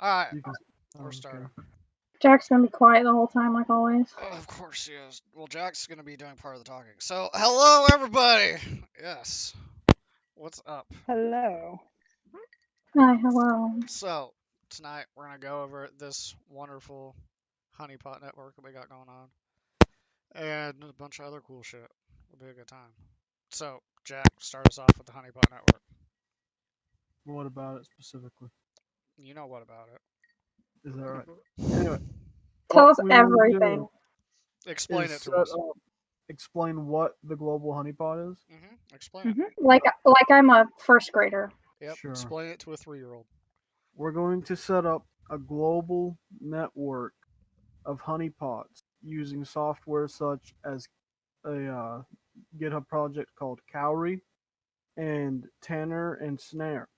Alright, You can. we're starting. Jack's gonna be quiet the whole time, like always. Of course he is. Well, Jack's gonna be doing part of the talking. So, hello everybody! Yes. What's up? Hello. Hi, hello. So, tonight we're gonna go over this wonderful Honeypot network that we got going on. And a bunch of other cool shit. It'll be a good time. So, Jack, start us off with the Honeypot network. What about it specifically? You know what about it. Is that right? Anyway, Tell what us we will everything. do Explain is it to set us. up- explain what the global honeypot is. Explain it. Like I'm a first grader. Yep, Sure. explain it to a 3-year-old. We're going to set up a global network of honeypots using software such as a GitHub project called Cowrie and Tanner and Snare.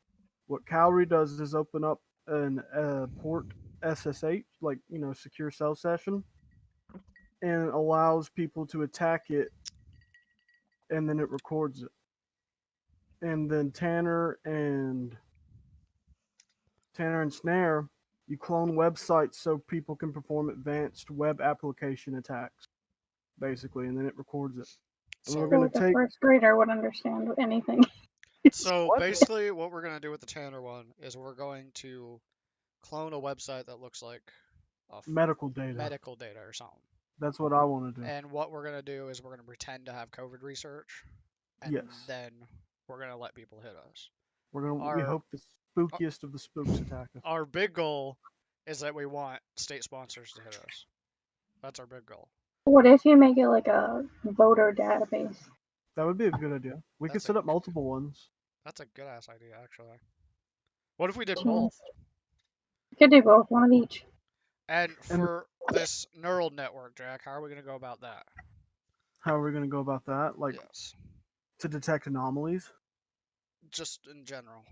What Cowrie does is open up a port SSH, like secure cell session, and allows people to attack it, and then it records it. And then Tanner and Snare, you clone websites so people can perform advanced web application attacks, basically, and then it records it. And So, we're gonna The take first grader would understand anything. So What? basically, what we're gonna do with the Tanner one is we're going to clone a website that looks like medical data. medical data or something. That's what I want to do. And what we're gonna do is we're gonna pretend to have COVID research, and Yes. then we're gonna let people hit us. We Our- hope the spookiest of the spooks attack us. Our big goal is that we want state sponsors to hit us. That's our big goal. What if you make it like a voter database? That would be a good idea. We could That's set up multiple ones. That's a good ass idea, actually. What if we did Jeez. both? You could do both, one of each. And for this neural network, Jack, how are we gonna go about that? How are we going to go about that? Like Yes, to detect anomalies just in general.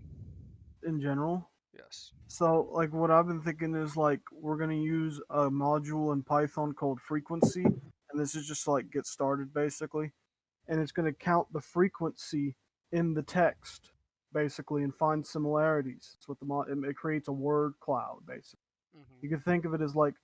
in general. Yes. So, like, what I've been thinking is like we're gonna use a module in Python called frequency, and this is just like get started basically, and it's gonna count the frequency in the text basically and find similarities. It's what it creates a word cloud basically. You can think of it as like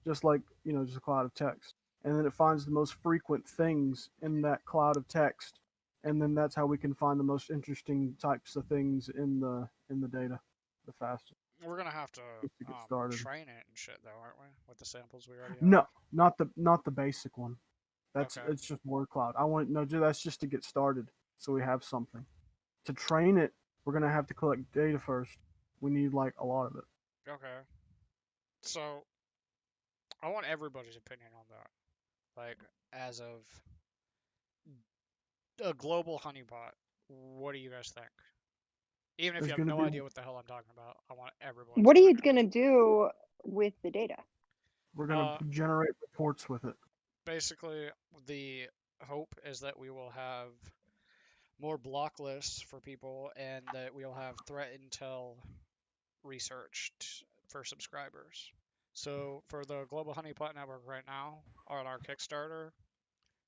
just a cloud of text, and then it finds the most frequent things in that cloud of text, and then that's how we can find the most interesting types of things in the data the fastest. We're gonna have to get started. train it and shit, though, aren't we? With the samples we already have. No, not the basic one. It's just word cloud. That's just to get started, so we have something. To train it, we're gonna have to collect data first. We need like a lot of it. Okay. So, I want everybody's opinion on that. Like, as of a global honeypot, what do you guys think? Even if you have no idea what the hell I'm talking about, I want everyone. What are you going to do with the data? We're gonna generate reports with it. Basically, the hope is that we will have more block lists for people, and that we'll have threat intel researched for subscribers. So for the Global Honeypot Network right now, on our Kickstarter,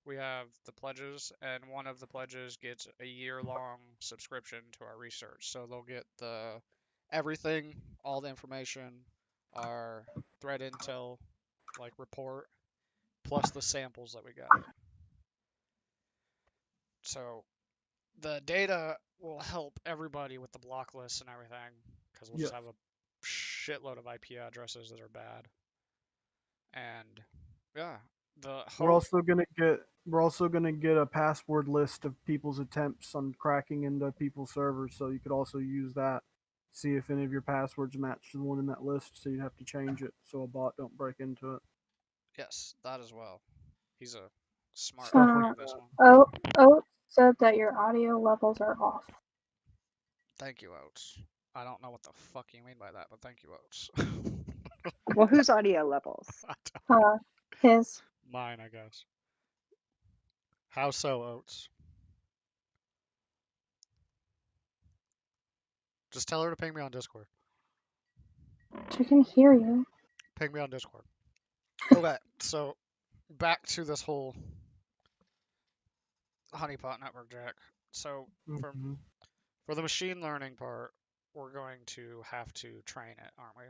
we have the pledges, and one of the pledges gets a year-long subscription to our research. So they'll get everything, all the information, our threat intel, like report, plus the samples that we got. So the data will help everybody with the block lists and everything, because we'll just have a shitload of IP addresses that are bad. And yeah, we're also gonna get a password list of people's attempts on cracking into people's servers, so you could also use that. See if any of your passwords match the one in that list, so you'd have to change it so a bot don't break into it. Yes, that as well. He's a smart man. Oat said that your audio levels are off. Thank you, Oats. I don't know what the fuck you mean by that, but thank you, Oats. Well, whose audio levels? His. Mine, I guess. How so, Oats? Just tell her to ping me on Discord. She can hear you. Ping me on Discord. Okay, so back to this whole honeypot network, Jack. So for the machine learning part, we're going to have to train it, aren't we?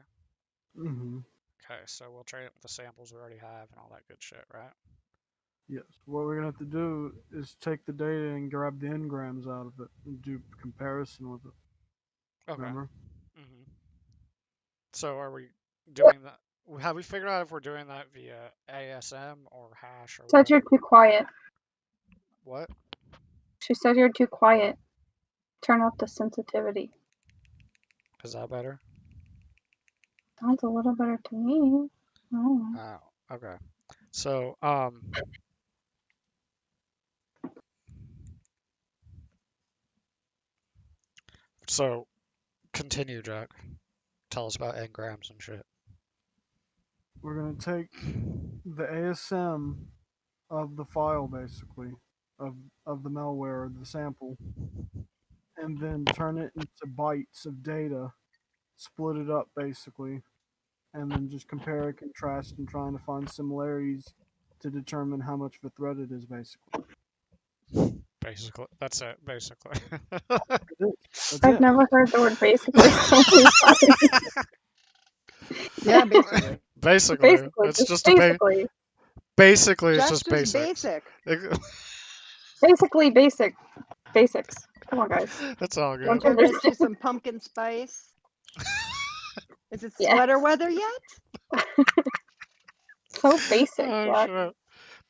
Mm-hmm. Okay, so we'll train it with the samples we already have and all that good shit, right? Yes. What we're gonna have to do is take the data and grab the engrams out of it and do comparison with it. Okay. Remember? hmm So are we doing that? Have we figured out if we're doing that via ASM or hash or Said you're whatever? too quiet. What? She said you're too quiet. Turn up the sensitivity. Is that better? Sounds a little better to me. Oh. Oh, okay. So, so continue, Jack. Tell us about engrams and shit. We're gonna take the ASM of the file, basically, of the malware, the sample, and then turn it into bytes of data, split it up basically, and then just compare, contrast, and trying to find similarities to determine how much of a threat it is, basically. Basically, that's it. Basically. That's I've it. never heard the word basically so many times. Yeah, basically. Basically, Basically, it's just just basically. basically it's Just just basics. basic. Basically basic. Basics. Come on, guys. That's all good. Don't Go you get you understand? some pumpkin spice. Is it Yeah. sweater weather yet? So basic, Oh Jack. shit!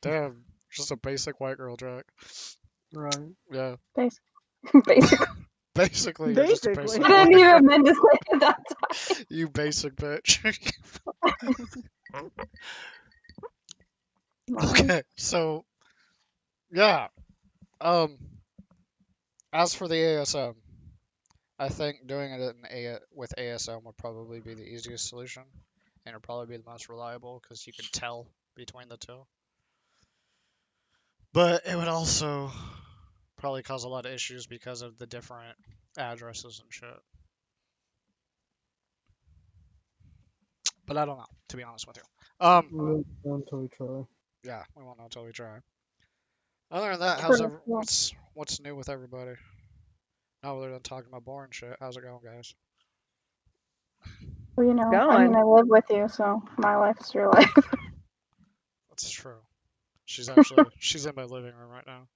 Damn, just a basic white girl, Jack. Right. Yeah. Basic. Basically. Basically, you're just a Basically. basic I white didn't girl. even mean to say it that time. You basic bitch. Okay, so yeah. Um, as for the ASM, I think doing it with ASM would probably be the easiest solution, and it'd probably be the most reliable because you can tell between the two. But it would also probably cause a lot of issues because of the different addresses and shit. But I don't know, to be honest with you. We don't know until we try. Yeah, we won't know until we try. Other than that, True. what's new with everybody? Now other than talking about boring shit, how's it going, guys? Well, I Going. live with you, so my life's your life. That's true. She's in my living room right now.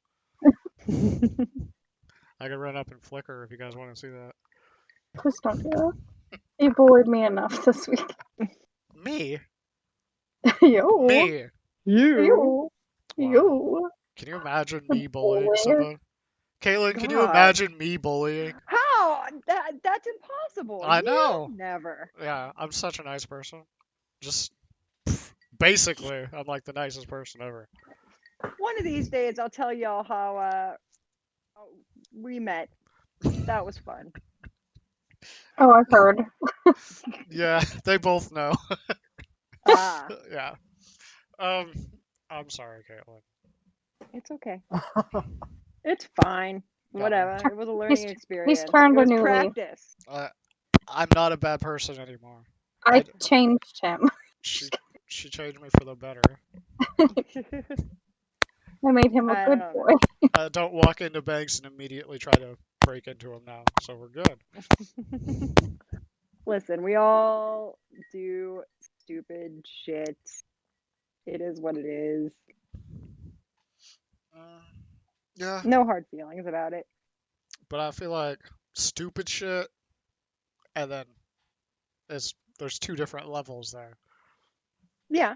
I can run up and flick her if you guys want to see that. Please don't do that. You bullied me enough this week. Me? Yo. Me? You. Wow. You. Can you imagine me bullying Bully. someone? Caitlin, can you God. imagine me bullying? How? That's impossible. I You know. never. Yeah, I'm such a nice person. Just basically, I'm like the nicest person ever. One of these days, I'll tell y'all how we met. That was fun. Oh, I've heard. Yeah, they both know. Ah, Yeah. Um, I'm sorry, Caitlin. it's okay. It's fine. Got me. Whatever. It was a learning experience. It turned a was new leaf. practice. I'm not a bad person anymore. I changed him. She changed me for the better. I made him a I good don't boy. Don't walk into banks and immediately try to break into them now. So we're good. Listen, we all do stupid shit. It is what it is. Yeah, No hard feelings about it. but I feel like stupid shit, and then there's two different levels there. Yeah.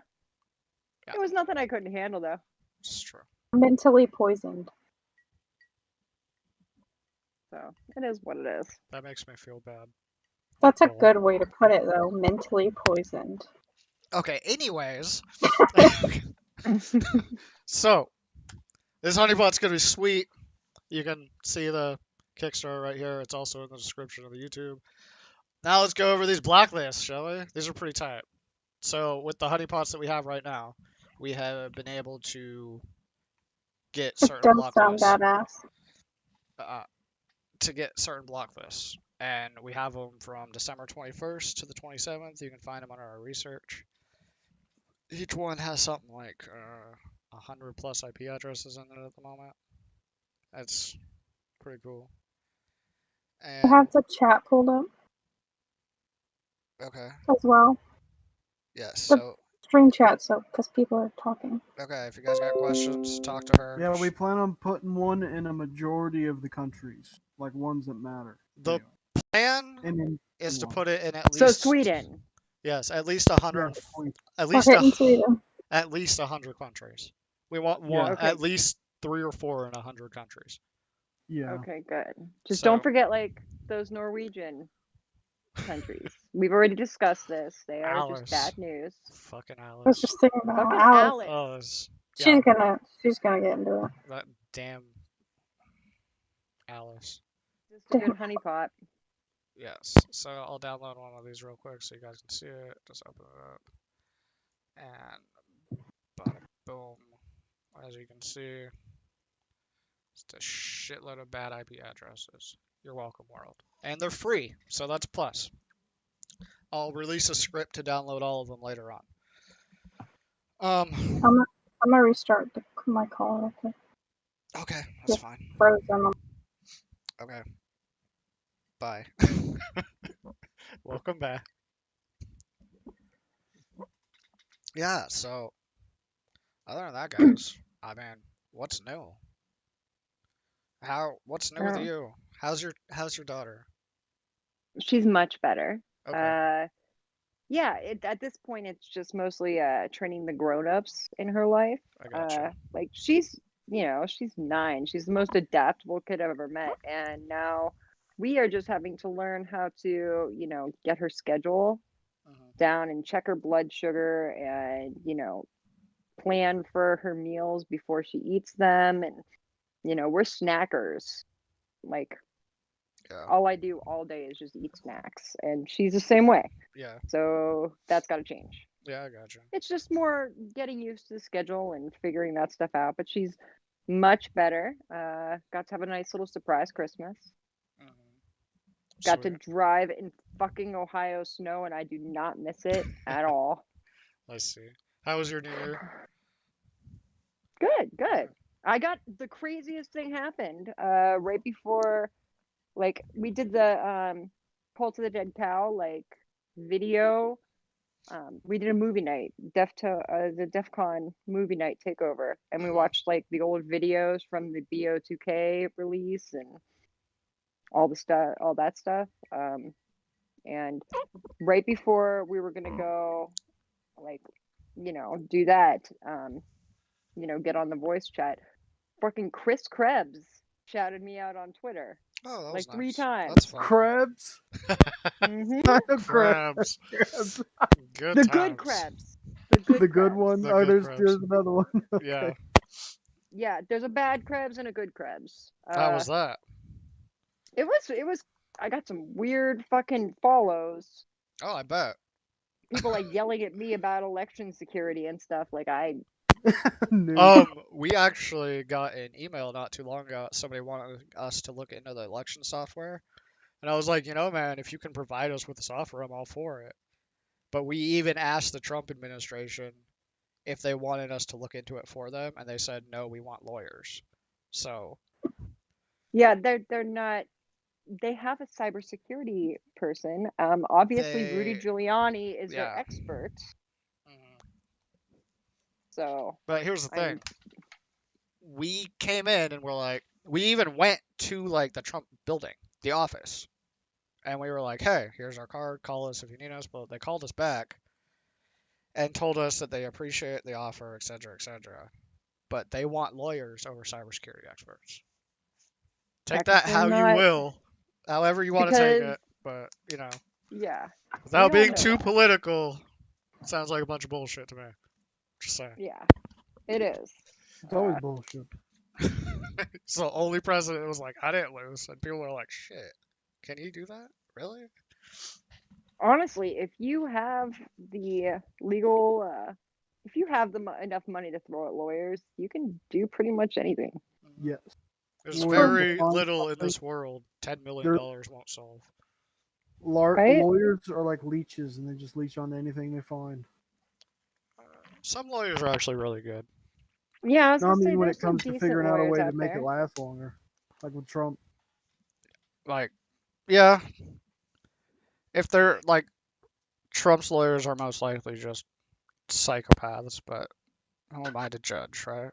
Yeah. It was nothing I couldn't handle, though. It's true. Mentally poisoned. So it is what it is. That makes me feel bad. That's a Cool. good way to put it, though. Mentally poisoned. Okay, anyways. So, this honeypot's gonna be sweet. You can see the Kickstarter right here. It's also in the description of the YouTube. Now let's go over these blacklists, shall we? These are pretty tight. So, with the honeypots that we have right now, we have been able to get It certain does block sound lists. badass. To get certain block lists. And we have them from December 21st to the 27th. You can find them under our research. Each one has something like 100 plus IP addresses in it at the moment. That's pretty cool. I And have the chat pulled up okay, as well. Yes. The- So Stream chat, so because people are talking. okay, if you guys got questions, talk to her. Yeah, we plan on putting one in a majority of the countries, like ones that matter. The Anyway. plan And in is to one. put it in at So least Sweden. yes, at least 100, Yeah, Sweden. at least Okay, in Sweden. at least 100 countries. We want Yeah. one Okay. at least 3 or 4 in 100 countries. Yeah. Okay, good. Just So- don't forget like those Norwegian countries. We've already discussed this. They are Alice. just bad news. Fucking I was Alice. just thinking about Fucking Alice. Alice. Yeah, She's gonna get into it. that damn Alice. Just a good honeypot. Yes. So I'll download one of these real quick so you guys can see it. Just open it up. And bada boom. As you can see, just a shitload of bad IP addresses. You're welcome, world. And they're free, so that's a plus. I'll release a script to download all of them later on. I'm gonna restart my call real quick. Okay, that's Yeah. fine. Frozen. Okay. Bye. Welcome back. Yeah, so other than that, guys, I mean, what's new? What's new with Oh. you? How's your daughter? She's much better. Okay. Yeah, at this point it's just mostly training the grown-ups in her life. I gotcha. Like she's 9. She's the most adaptable kid I've ever met, and now we are just having to learn how to, get her schedule Mhm. down and check her blood sugar and, plan for her meals before she eats them. And, we're snackers. Like, Yeah. all I do all day is just eat snacks, and she's the same way. Yeah. So that's got to change. Yeah, I gotcha. It's just more getting used to the schedule and figuring that stuff out. But she's much better. Got to have a nice little surprise Christmas. Mhm. Got to Sweet. drive in fucking Ohio snow, and I do not miss it at all. I see. How was your New Year? Good. I got the craziest thing happened right before, like, we did the Cult of the Dead Cow like video. We did a movie night, the DEF CON movie night takeover, and we Mhm. watched like the old videos from the BO2K release and all that stuff. And right before we were gonna go, like, do that, get on the voice chat, fucking Chris Krebs shouted me out on Twitter Oh, that like was 3 nice. times. That's fun. Krebs. hmm I know Krebs. Crabs. Good The times. good Krebs. The good The good Krebs. one. The Oh, good there's Krebs. another one. Okay. Yeah. Yeah, there's a bad Krebs and a good Krebs. How was that? It was. I got some weird fucking follows. Oh, I bet. People like yelling at me about election security and stuff. Like I. New. We actually got an email not too long ago. Somebody wanted us to look into the election software. And I was like, man, if you can provide us with the software, I'm all for it. But we even asked the Trump administration if they wanted us to look into it for them, and they said, no, we want lawyers. So, Yeah, they're not. They have a cybersecurity person. Obviously Rudy They- Giuliani is their yeah. expert. Mhm. So But here's the I'm- thing. We came in and we're like, we even went to like the Trump building, the office. And we were like, hey, here's our card. Call us if you need us. But they called us back and told us that they appreciate the offer, et cetera, et cetera. But they want lawyers over cybersecurity experts. Take that Technically how you not, will, however you want to take because it. But, yeah, without all being know too that. political, it sounds like a bunch of bullshit to me. Just saying. Yeah, it is. It's always bullshit. So the only president was like, I didn't lose. And people were like, shit, can he do that? Really? Honestly, if you have the legal, if you have enough money to throw at lawyers, you can do pretty much anything. Yes. There's Lawyers very will find little in something. this world $10 million won't solve. Right? Lawyers are like leeches, and they just leech on anything they find. Some lawyers are actually really good. Yeah, I was No, I gonna say mean when there's it some comes to decent figuring out a lawyers way to out make it there. last longer, like with Trump. Like, yeah. If they're like, Trump's lawyers are most likely just psychopaths, but who am I to judge, right?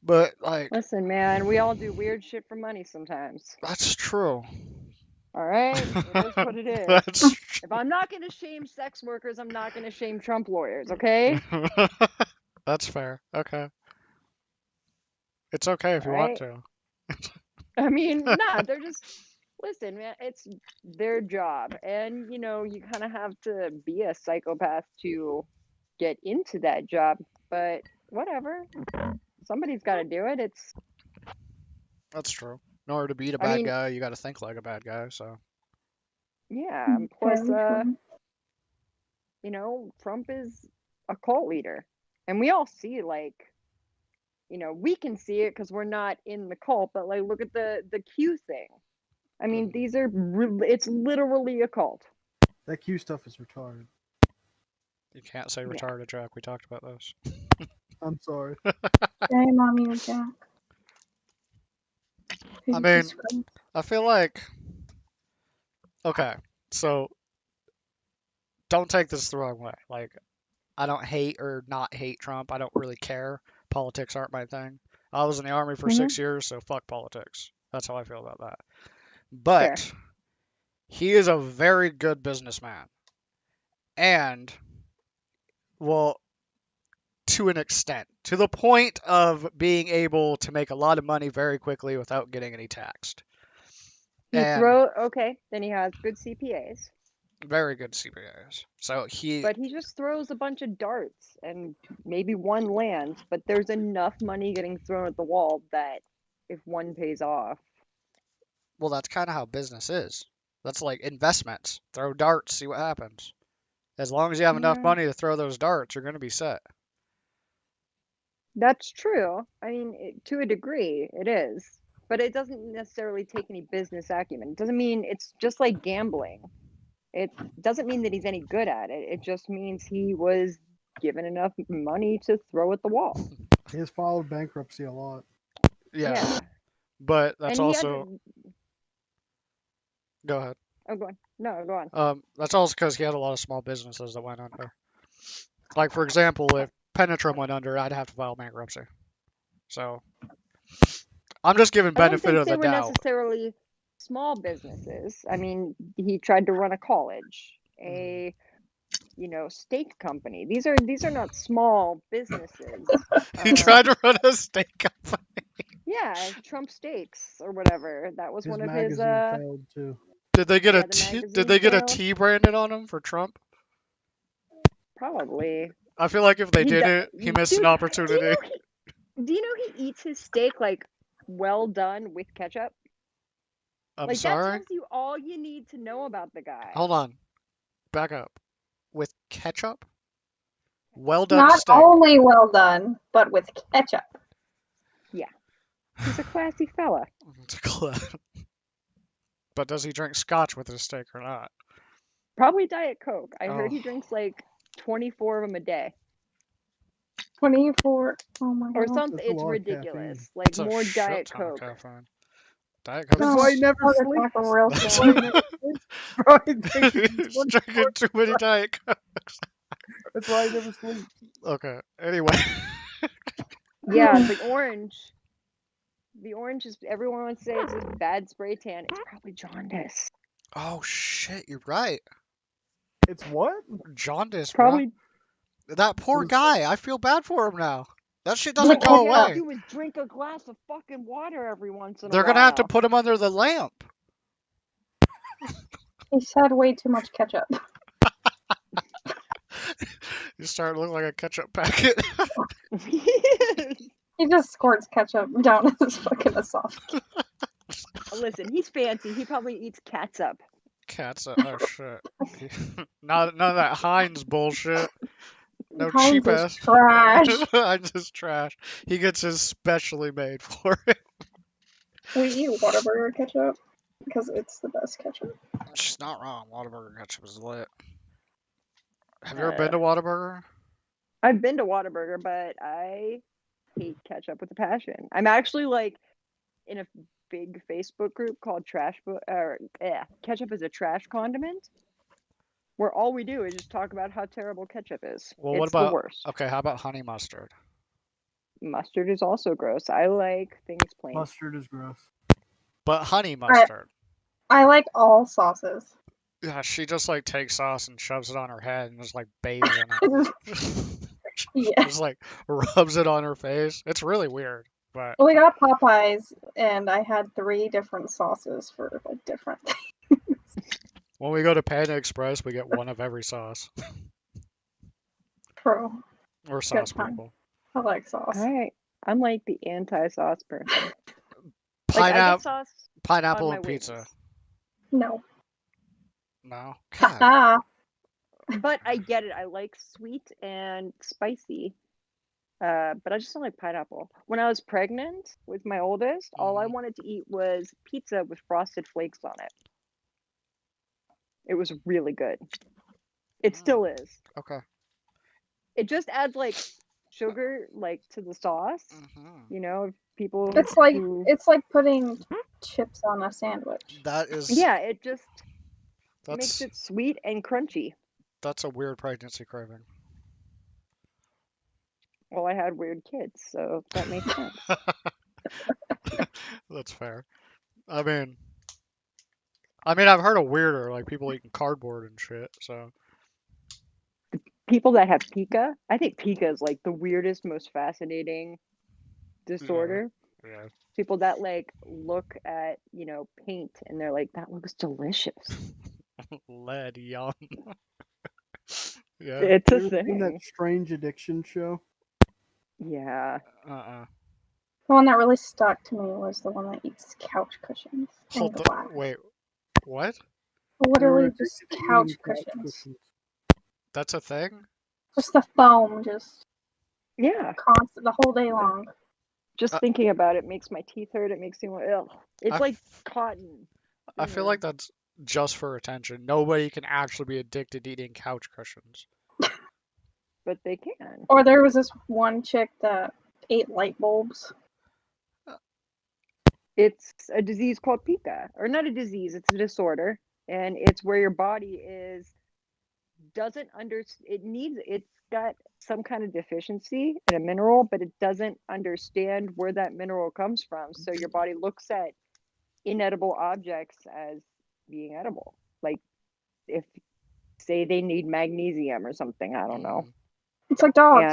But like, Listen, man, we all do weird shit for money sometimes. that's true. All right, it is what it is. That's If I'm not gonna shame sex workers, I'm not gonna shame Trump lawyers. Okay. that's fair. Okay. It's okay if All you want right. to. I mean, nah, they're just listen, man. It's their job, and you know, you kind of have to be a psychopath to get into that job. But whatever, somebody's got to do it. It's, That's true. In order to beat a I bad mean, guy, you got to think like a bad guy. So yeah. And plus, Very true. you know, Trump is a cult leader, and we all see like, you know, we can see it because we're not in the cult. But like, look at the Q thing. I mean, Mhm. these are it's literally a cult. That Q stuff is retarded. you can't say Yeah. retarded, Jack. We talked about this. I'm sorry. Shame on you, Jack. I mean, I feel like okay. So don't take this the wrong way. Like, I don't hate or not hate Trump. I don't really care. Politics aren't my thing. I was in the army for Mhm. 6 years, so fuck politics. That's how I feel about that. Fair. But he is a very good businessman. And, well, to an extent, to the point of being able to make a lot of money very quickly without getting any taxed. He And okay, then he has good CPAs, very good CPAs. So but he just throws a bunch of darts and maybe one lands, but there's enough money getting thrown at the wall that if one pays off. well, that's kind of how business is. That's like investments. Throw darts, see what happens. As long as you have enough Yeah, money to throw those darts, you're going to be set. that's true. I mean, to a degree, it is. But it doesn't necessarily take any business acumen. It doesn't mean it's just like gambling. It doesn't mean that he's any good at it. It just means he was given enough money to throw at the wall. He has filed bankruptcy a lot. Yes, Yeah. but that's And he had also to, go ahead. oh, go on. No, go on. That's also because he had a lot of small businesses that went under. Like for example, if Penetrum went under, I'd have to file bankruptcy. So I'm just giving I don't benefit think of they the were doubt. necessarily small businesses. I mean, he tried to run a college, Mhm. a steak company. These are not small businesses. He tried to run a steak company. Yeah, Trump Steaks or whatever. That was His one of his magazine failed too. Did they get yeah, a the T? Did magazine they get a failed. T branded on him for Trump? Probably. I feel like if they He did do- it, he missed an Dude, opportunity. do you know he eats his steak like well done with ketchup? I'm Like that sorry. tells you all you need to know about the guy. Hold on. Back up. With ketchup? Well done Not steak. only well done, but with ketchup. Yeah. He's a classy fella. But does he drink scotch with his steak or not? Probably Diet Coke. I heard he Oh. drinks like 24 of them a day. 24. Oh my Or god. something. That's a It's lot of ridiculous. caffeine. Like It's a more shit Diet ton of Coke. caffeine. Diet Coke That's Oh, why he is... never heart sleeps. attack real That's slow. why he never sleeps. Bro, he drinking He's 24 drinking too many Diet Cokes. That's why he never sleeps. Okay, anyway. Yeah, the orange. The orange is, everyone would say it's this bad spray tan. It's probably jaundice. Oh shit, you're right. It's what? Jaundice, bro. Probably. That poor guy. I feel bad for him now. That shit All doesn't you go gotta away. do is drink a glass of fucking water every once in a They're while. gonna have to put him under the lamp. He's had way too much ketchup. You start looking like a ketchup packet. He just squirts ketchup down his fucking esophagus. Listen, he's fancy. He probably eats catsup. Catsup. Oh shit. None of that Heinz bullshit. No Heinz cheap is ass. trash. Heinz is trash. He gets his specially made for it. We eat Whataburger ketchup because it's the best ketchup. She's not wrong. Whataburger ketchup is lit. Have you ever been to Whataburger? I've been to Whataburger, but I hate ketchup with a passion. I'm actually like in a big Facebook group called Ketchup is a Trash Condiment. where all we do is just talk about how terrible ketchup is. Well, It's what the about worst. okay? How about honey mustard? Mustard is also gross. I like things plain. Mustard is gross. But honey mustard. I like all sauces. Yeah, she just like takes sauce and shoves it on her head and just like bathes in it. Yeah. Just like rubs it on her face. It's really weird. But We got Popeyes, and I had 3 different sauces for like different things. when we go to Panda Express, we get one of every sauce. Pro. We're sauce time. people. I like sauce. I'm like the anti-sauce person. Like, I get Pineapple, sauce pineapple on and my pizza. wings. No. No. God. Haha. But I get it. I like sweet and spicy. But I just don't like pineapple. When I was pregnant with my oldest, all I wanted to eat was pizza with frosted flakes on it. It was really good. It still is. Okay. It just adds like sugar like to the sauce. You know, people It's like who... it's like putting chips on a sandwich. That is. Yeah, it just That's makes it sweet and crunchy. that's a weird pregnancy craving. Well, I had weird kids, so that makes sense. That's fair. I mean, I've heard of weirder, like people eating cardboard and shit. So People that have pica, I think pica is like the weirdest, most fascinating disorder. yeah. People that like look at, you know, paint and they're like, that looks delicious. Lead, yum. yeah. It's You a ever seen that thing. Strange Addiction show? Yeah. The one that really stuck to me was the one that eats couch cushions and Hold the glass. wait. What? Literally You're just addicted to couch eating cushions. That's a thing? Just the foam, just Yeah. constant the whole day long. Just thinking about it makes my teeth hurt. It makes me want, ugh. It's I like f- cotton. I feel like that's just for attention. Nobody can actually be addicted to eating couch cushions. But they can. Or there was this one chick that ate light bulbs. It's a disease called pica, or not a disease, it's a disorder, and it's where your body it's got some kind of deficiency in a mineral, but it doesn't understand where that mineral comes from. So your body looks at inedible objects as being edible. Like if say they need magnesium or something, I don't know. It's like dogs.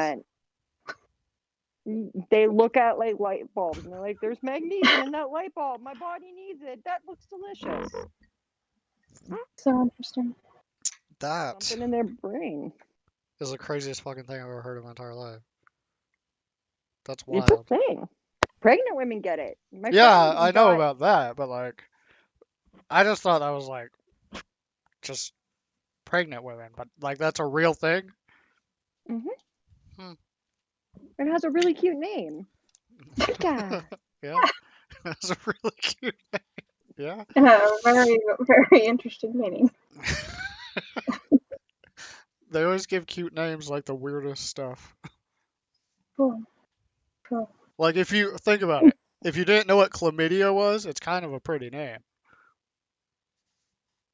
And they look at like light bulbs and they're like, there's magnesium in that light bulb. My body needs it. That looks delicious. So interesting. That Something in their brain. is the craziest fucking thing I've ever heard in my entire life. That's It's a wild. thing. Pregnant women get it. My Yeah, friend I know got- about that, but like, I just thought that was like, just pregnant women, but like that's a real thing. It has a really cute name. Pica. Yeah, that's a really cute name. Yeah. And a very, very interesting meaning. They always give cute names like the weirdest stuff. Cool. Cool. Like if you think about it, if you didn't know what chlamydia was, it's kind of a pretty name.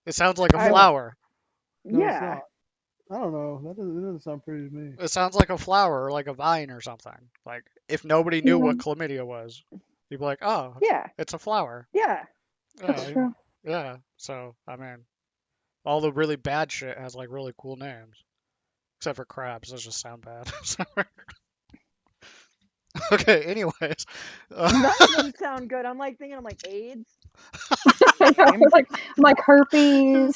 It sounds like a I- flower. No, it's Yeah. not. I don't know. That doesn't sound pretty to me. It sounds like a flower or like a vine or something. Like if nobody knew what chlamydia was, you'd be like, oh, Yeah. it's a flower. Yeah. That's Yeah, true. yeah. So I mean, all the really bad shit has like really cool names, except for crabs. Those just sound bad. Okay. Anyways, That doesn't sound good. I'm like thinking, I'm like AIDS, I know, like herpes.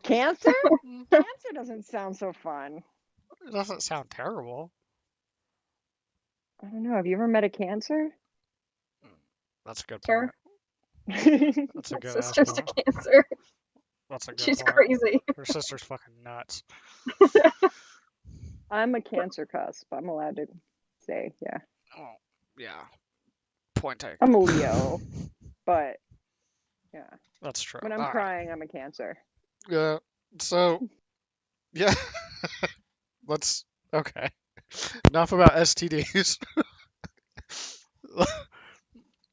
cancer. Cancer doesn't sound so fun. it doesn't sound terrible. I don't know. Have you ever met a cancer? That's a good Sure. point. That's a My good sister's ass a point. cancer. That's a good She's point. crazy. Her sister's fucking nuts. I'm a cancer cusp. I'm allowed to say, yeah. Oh, yeah. Point taken. I'm a Leo, but yeah. That's true. When I'm All right. crying, I'm a Cancer. Yeah. So, yeah. Let's. Okay. Enough about STDs.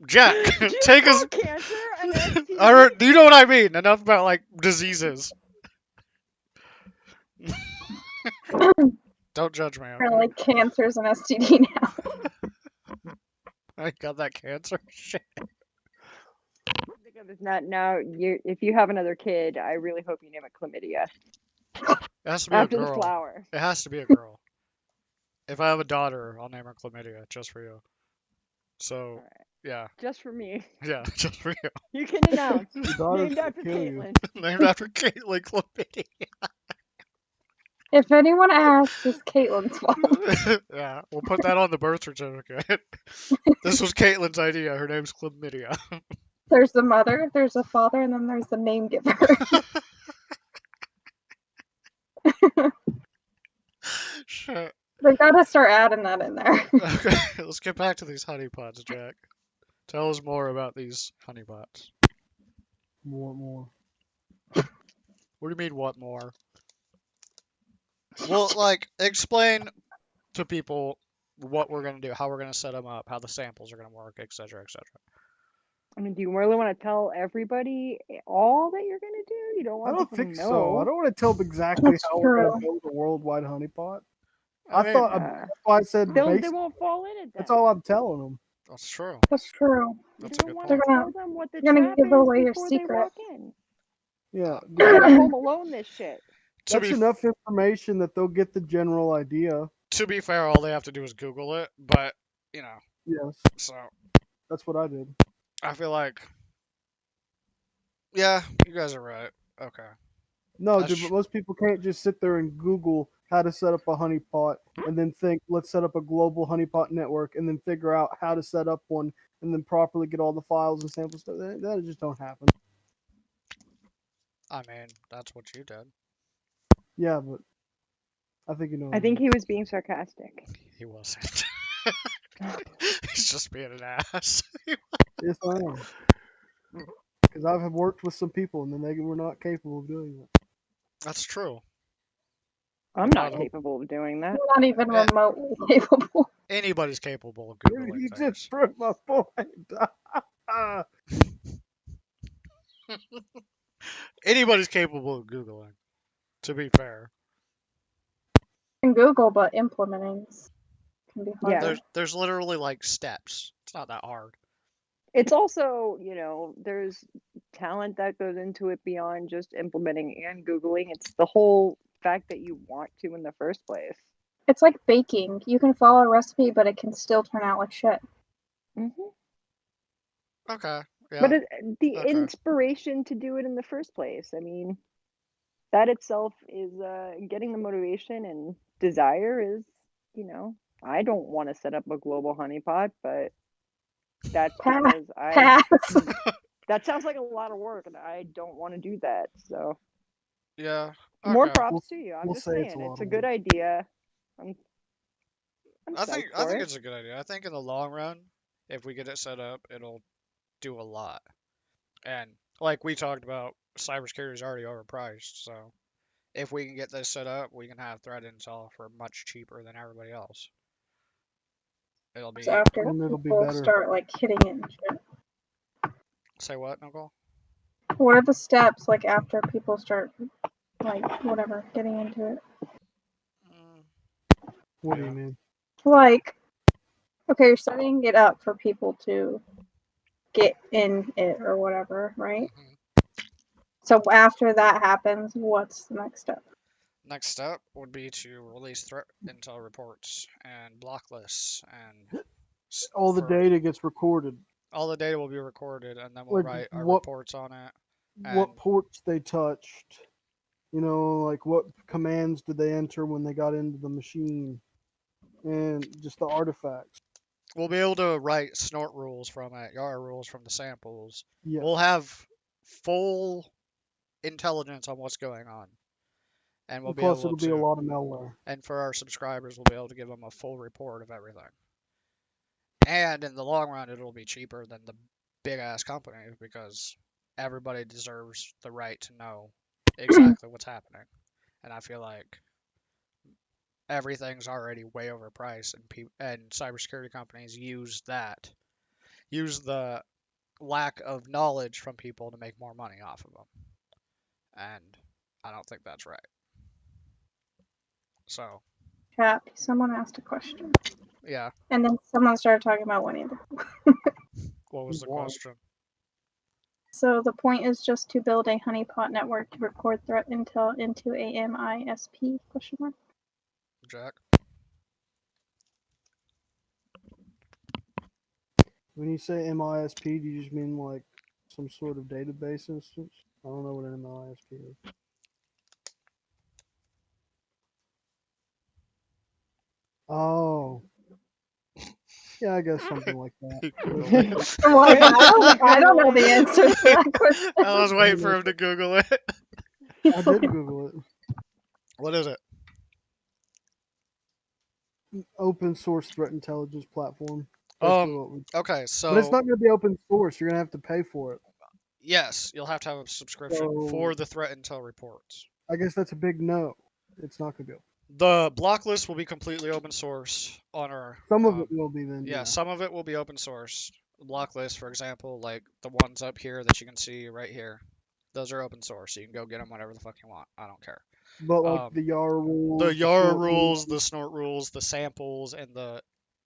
Jack, Do you take call us. cancer an STD? Or, do you know what I mean? Enough about like diseases. Don't judge me, Or okay? like cancer's an STD now. I got that cancer. Shit. Think of this now. If you have another kid, I really hope you name it chlamydia It has to be a after the girl. flower. It has to be a girl. If I have a daughter, I'll name her Chlamydia, just for you. So, All right, yeah. just for me. Yeah, just for you. You can announce. Your daughter's Named gonna after kill you. Caitlin. Named after Caitlin Chlamydia. If anyone asks, it's Caitlin's fault. Yeah, we'll put that on the birth certificate. This was Caitlin's idea. Her name's Chlamydia. There's the mother, there's the father, and then there's the name giver. Shit. They gotta start adding that in there. Okay, let's get back to these honeypots, Jack. Tell us more about these honeypots. More. What do you mean, what more? Well, like, explain to people what we're going to do, how we're going to set them up, how the samples are going to work, etc., etc. I mean, do you really want to tell everybody all that you're gonna do? You don't I want don't people think to so. know. I don't want to tell them exactly That's how we're true. gonna build a worldwide honeypot. I I mean, thought that's why I said They basic. won't fall in it. That's then. all I'm telling them. that's true. That's true. That's You a don't good want point. to They're tell them what the you're gonna trap give is away your before they secret. walk in. Yeah, It's like Home Alone. This shit. To that's be enough information that they'll get the general idea. to be fair, all they have to do is Google it, but, you know, Yes, so that's what I did. I feel like, yeah, you guys are right. Okay. No, That's dude, but most people can't just sit there and Google how to set up a honeypot and then think, let's set up a global honeypot network and then figure out how to set up one and then properly get all the files and samples. Stuff. That just don't happen. I mean, that's what you did. Yeah, but I think you know. What I think mean. he was being sarcastic. He wasn't. He's just being an ass. Yes, I am. Because I've worked with some people and then they were not capable of doing that. That's true. I'm But not not capable of doing that. Not even Eh. remotely capable. anybody's capable of You Googling just things. proved my point. Anybody's capable of Googling, to be fair. And Google, but implementing can be Yeah. harder. There's literally like steps. It's not that hard. It's also, there's talent that goes into it beyond just implementing and Googling. It's the whole fact that you want to in the first place. It's like baking. You can follow a recipe, but it can still turn out like shit. Okay. Yeah. But the Okay. inspiration to do it in the first place, I mean, that itself is getting the motivation and desire is, I don't want to set up a global honeypot, but that's because Pass. that sounds like a lot of work and I don't want to do that. So Yeah. more Okay. props to you. I'm we'll just say it's saying a lot it's a of good work. idea. I'm I think psyched for it. it's a good idea. I think in the long run, if we get it set up, it'll do a lot. And like we talked about, cybersecurity is already overpriced. So if we can get this set up, we can have threat intel for much cheaper than everybody else. It'll be. So after And it'll be people better. start like hitting it and shit. Say what, Nicole? What are the steps like after people start like whatever getting into it? What do Yeah. you mean? Like, okay, you're setting it up for people to get in it or whatever, right? Mhm. So after that happens, what's the next step? Next step would be to release threat intel reports and block lists, and All the for- data gets recorded. all the data will be recorded, and then we'll Like write our what- reports on it. What And- ports they touched. Like what commands did they enter when they got into the machine, and just the artifacts. We'll be able to write snort rules from it, YAR rules from the samples. Yeah. We'll have full intelligence on what's going on. And we'll And be plus, able it'll to, be a lot of malware. and for our subscribers, we'll be able to give them a full report of everything. And in the long run, it'll be cheaper than the big ass company because everybody deserves the right to know exactly what's happening. And I feel like everything's already way overpriced, and cybersecurity companies use the lack of knowledge from people to make more money off of them. And I don't think that's right. So Chat. Someone asked a question, yeah, and then someone started talking about Winnie the Pooh. what was the Wow. question? So the point is just to build a honeypot network to record threat intel into a MISP? Question mark. Jack? When you say MISP, do you just mean like some sort of database instance? I don't know what an MISP is. Oh. Yeah, I guess something like that. Google it. Well, I don't know the answer to that question. I was waiting for him to Google it. I did Google it. What is it? Open source threat intelligence platform. Basically what we, Okay, so but it's not going to be open source. You're going to have to pay for it. yes, you'll have to have a subscription for So- the threat intel reports. I guess that's a big no. It's not going to be open. The block list will be completely open source on our. Some of it will be then. Yeah, Yeah. some of it will be open source. The block list, for example, like the ones up here that you can see right here, those are open source. So you can go get them whenever the fuck you want. I don't care. But like the Yara rules, The Yara snort rules, the snort rules, the samples, and the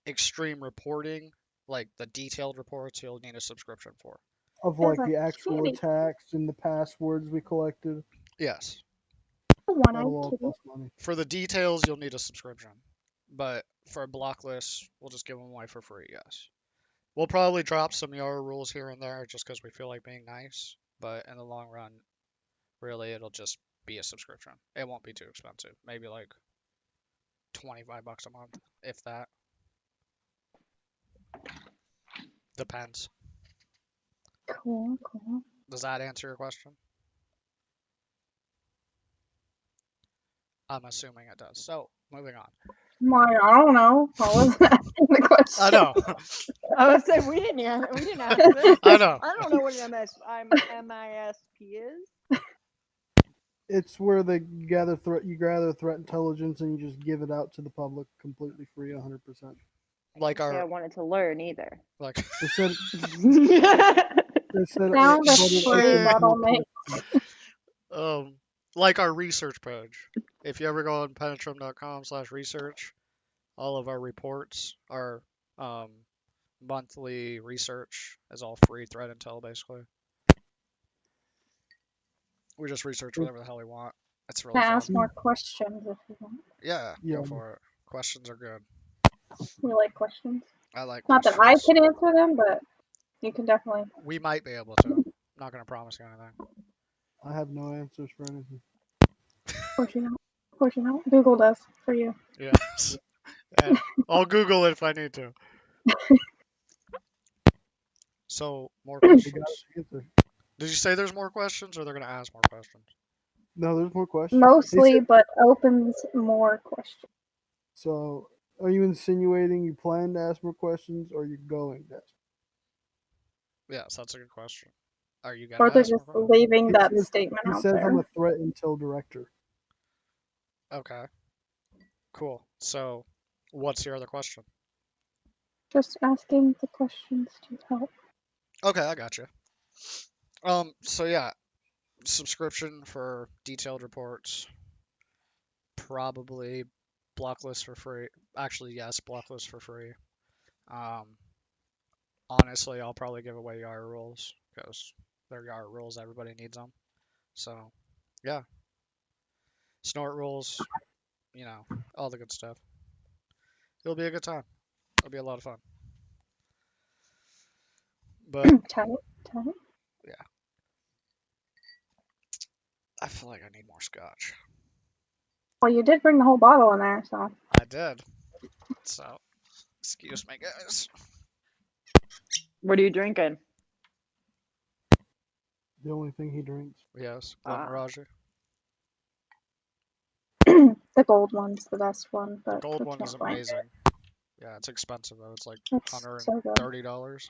extreme reporting, like the detailed reports, you'll need a subscription for. of like There's the a actual kitty. attacks and the passwords we collected. Yes. One That'll all kitty. cost money. For the details, you'll need a subscription. But for a block list, we'll just give them away for free, yes. We'll probably drop some Yara rules here and there just because we feel like being nice. But in the long run, really, it'll just be a subscription. It won't be too expensive. Maybe like $25 a month, if that. Depends. Cool, cool. Does that answer your question? I'm assuming it does. So, moving on. I don't know. I wasn't asking the question. I know. I was saying we didn't ask this. I know. I don't know what an MISP is. It's where they gather threat intelligence and you just give it out to the public completely free, 100%. Like I our, wanted to learn either. like, They said Sound of free bottleneck. like our research page. If you ever go on penetrum.com/research, all of our reports, our monthly research is all free threat intel, basically. We just research whatever the hell we want. It's really Can I ask fun. more questions if you want? Yeah, Yeah. go for it. Questions are good. You like questions? I like Not questions. that I can answer them, but you can definitely. We might be able to. Not gonna promise you anything. I have no answers for anything. Of course you don't. Of course you don't. Google does for you. Yes. And I'll Google it if I need to. So, more We questions. got an answer. Did you say there's more questions, or they're gonna ask more questions? No, there's more questions. Mostly, but opens more questions. So, are you insinuating you plan to ask more questions, or are you going to ask? Yes, that's a good question. Are you Or gonna they're ask more just questions? leaving It that says- statement It out says there. I'm a threat intel director. Okay. Cool. So, what's your other question? Just asking the questions to help. Okay, I got you. So yeah, subscription for detailed reports. Probably block list for free. Actually, yes, block list for free. Honestly, I'll probably give away Yara rules because they're Yara rules. Everybody needs them. So, yeah. Snort rules, you know, all the good stuff. It'll be a good time. It'll be a lot of fun. But Tight. I feel like I need more scotch. Well, you did bring the whole bottle in there, so. I did. So, excuse me, guys. What are you drinking? The only thing he drinks. Yes, Glen Ah. Mirage. The gold one's the best one, but Gold it's one not is fine. amazing. Yeah, it's expensive though. It's like It's so good. $130.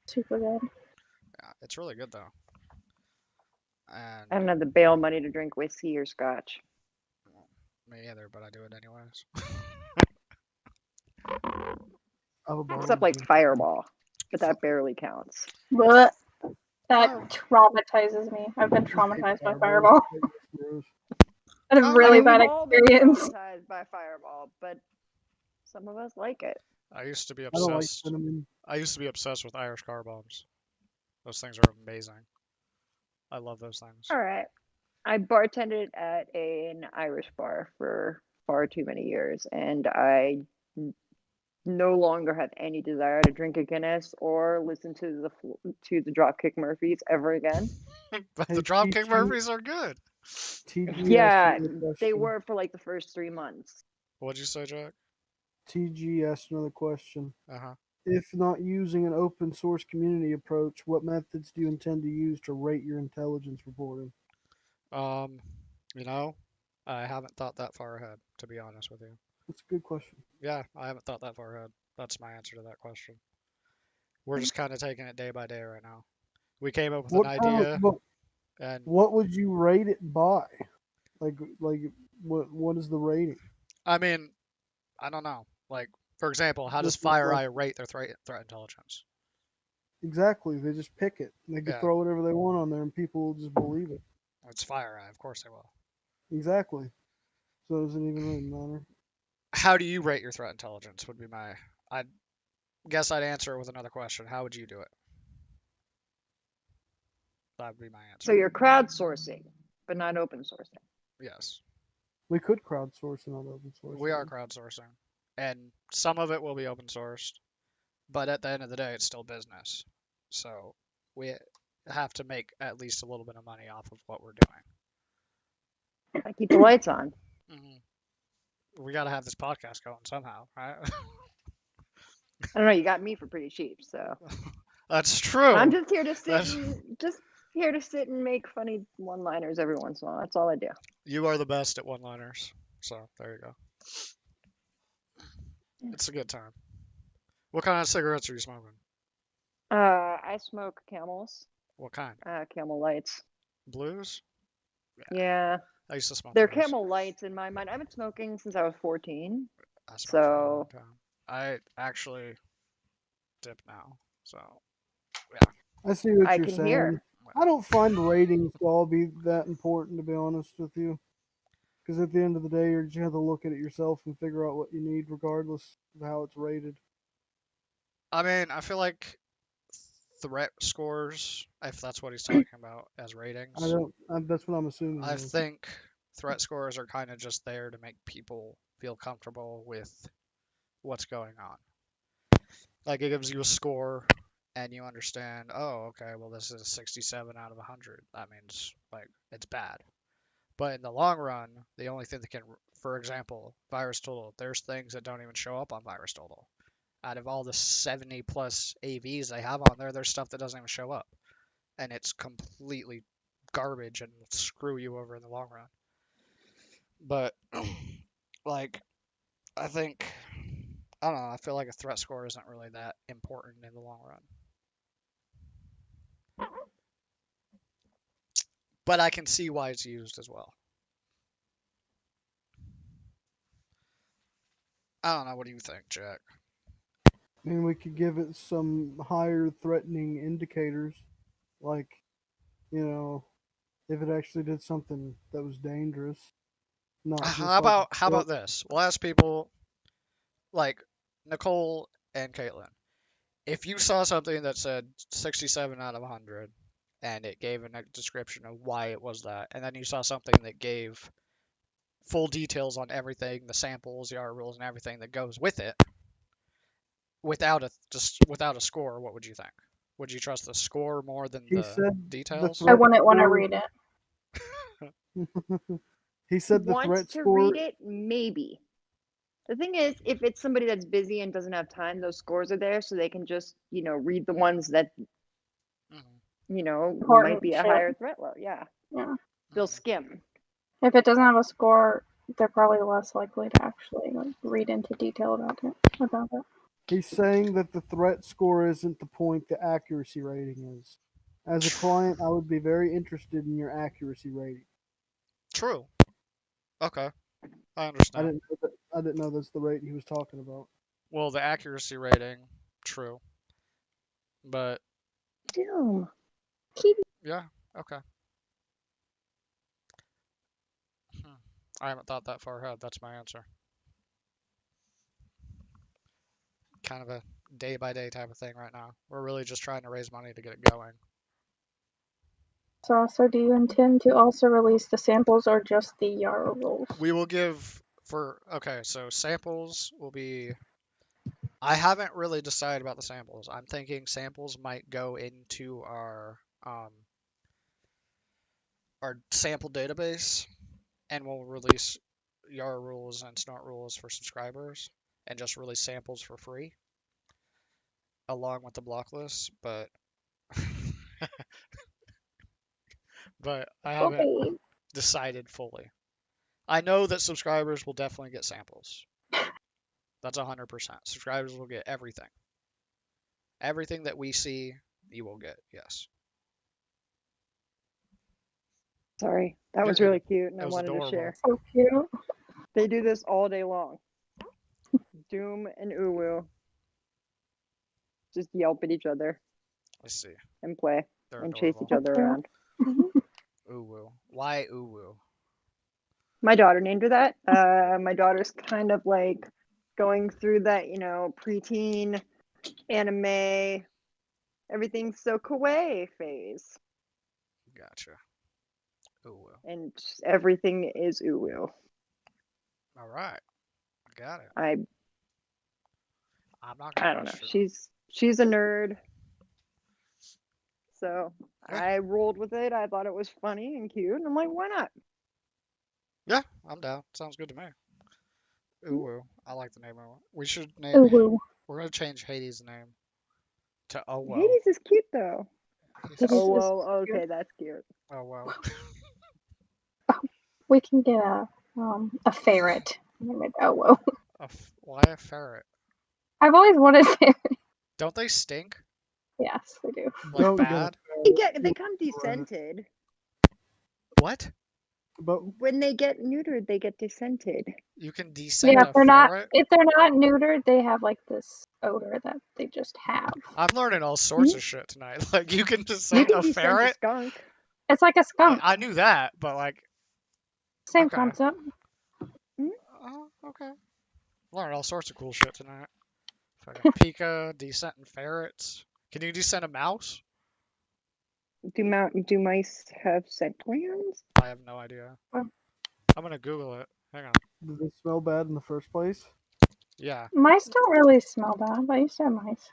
Super good. Yeah, it's really good though. And I don't have the bail money to drink whiskey or scotch. me either, but I do it anyways. I have a bottle Except of like gin. Fireball, but that barely counts. But that Oh. traumatizes me. I've been I hate traumatized by Fireball. Fireball. It's gross. I had a Oh, really We've bad all been experience. traumatized by Fireball, but some of us like it. I used to be I don't like obsessed. cinnamon. I used to be obsessed with Irish car bombs. Those things are amazing. I love those things. All right. I bartended at an Irish bar for far too many years, and I no longer have any desire to drink a Guinness or listen to the Dropkick Murphys ever again. But Hey, the Dropkick TG, Murphys are good. TG asked Yeah, another they question. were for like the first 3 months. What'd you say, Jack? TG asked another question. Uh-huh. If not using an open source community approach, what methods do you intend to use to rate your intelligence reporting? You know, I haven't thought that far ahead, to be honest with you. That's a good question. Yeah, I haven't thought that far ahead. That's my answer to that question. We're just kind of taking it day by day right now. We came up with an What kind idea, of, and what would you rate it by? Like what is the rating? I mean, I don't know. Like, for example, how does That's my FireEye question. rate their threat intelligence? Exactly. They just pick it. They can Yeah, throw whatever they want on there, and people will just believe it. it's FireEye. Of course they will. Exactly. So it doesn't even really matter. How do you rate your threat intelligence? Would be my. I guess I'd answer it with another question. How would you do it? That would be my So answer. you're crowdsourcing, but not open sourcing. Yes, We could crowdsource and not open source. we are crowdsourcing, and some of it will be open sourced, but at the end of the day, it's still business. So we have to make at least a little bit of money off of what we're doing. I keep the lights on. We got to have this podcast going somehow, right? I don't know. You got me for pretty cheap, so That's true. I'm just here to sit That's, and make funny one-liners every once in a while. That's all I do. you are the best at one-liners. So there you go. It's a good time. What kind of cigarettes are you smoking? I smoke Camels, What kind? Camel Lights. Blues? Yeah, I used to smoke they're those. Camel Lights in my mind. I've been smoking since I was 14. I smoked for a long So time. I actually dip now. So I see what I you're can saying. hear. I don't find ratings to all be that important, to be honest with you. Because at the end of the day, you just have to look at it yourself and figure out what you need, regardless of how it's rated. I mean, I feel like threat scores, if that's what he's talking about as ratings, I don't. That's what I'm assuming. I it is. think threat scores are kind of just there to make people feel comfortable with what's going on. Like it gives you a score and you understand, oh, okay, well, this is a 67 out of 100. That means like it's bad. But in the long run, the only thing that can, for example, virus total, there's things that don't even show up on virus total. Out of all the 70 plus AVs they have on there, there's stuff that doesn't even show up. And it's completely garbage and will screw you over in the long run. But, like, I think, I don't know, I feel like a threat score isn't really that important in the long run. But I can see why it's used as well. I don't know. What do you think, Jack? I mean, we could give it some higher threatening indicators, like, if it actually did something that was dangerous, not just How about this? We'll ask people like Nicole and Caitlin. If you saw something that said 67 out of 100 and it gave a description of why it was that, and then you saw something that gave full details on everything, the samples, the R rules, and everything that goes with it, without a score, what would you think? Would you trust the score more than he the said details? the I threat wouldn't want to score. read it. He said the Wants threat to score. read it, maybe. The thing is, if it's somebody that's busy and doesn't have time, those scores are there so they can just, read the ones that, Mhm. might Important be a shit. higher threat level. Yeah, Yeah. they'll Mhm. skim. If it doesn't have a score, they're probably less likely to actually read into detail about it. He's saying that the threat score isn't the point, the accuracy rating is. As a client, I would be very interested in your accuracy rating. True. Okay, I I understand. didn't know that's the rate he was talking about. Well, the accuracy rating, true. But Doom. yeah, okay. I haven't thought that far ahead. That's my answer. Kind of a day by day type of thing right now. We're really just trying to raise money to get it going. So do you intend to also release the samples or just the Yara rules? We will give so samples will be. I haven't really decided about the samples. I'm thinking samples might go into our sample database, and we'll release Yara rules and Snort rules for subscribers, and just release samples for free, along with the block list. But but I haven't Okay. decided fully. I know that subscribers will definitely get samples. That's 100%. Subscribers will get everything. Everything that we see, you will get. Yes. Sorry, that was You're really good. cute, and It I was wanted adorable. to share. So cute. They do this all day long. Doom and Uwu just yelp at each other Let's see. and play They're and chase adorable. each other around. Uwu. Why Uwu? My daughter named her that. My daughter's kind of like going through that, preteen anime, everything's so kawaii phase, Gotcha. Uwu. and everything is Uwu. All right. Got it. I'm not I gonna don't know. question. She's a nerd. So Yeah. I rolled with it. I thought it was funny and cute. And I'm like, why not? Yeah, I'm down. Sounds good to me. Uwu. I like the name of it. We should name. Uwu. We're gonna change Hades' name to Owo. Hades is cute though. He's Hades Oh, is well, okay, cute. that's cute. Owo. We can get a ferret. Oh well. Why a ferret? I've always wanted to. Don't they stink? Yes, we do. Like Don't get bad? They come descented. What? But When they get neutered, they get descented. You can descent Yeah, a if they're not ferret? neutered, they have like this odor that they just have. I'm learning all sorts of shit tonight. Like you can You descent can a descent a ferret? skunk. It's like a skunk. I knew that, but like, Same okay. concept. Oh, okay. Learning all sorts of cool shit tonight. Fucking Pika, descenting ferrets. Can you descent a mouse? Do mice have scent glands? I have no idea. Oh. I'm gonna Google it. Hang on. did they smell bad in the first place? Yeah, Mice don't really smell bad. I used to have mice.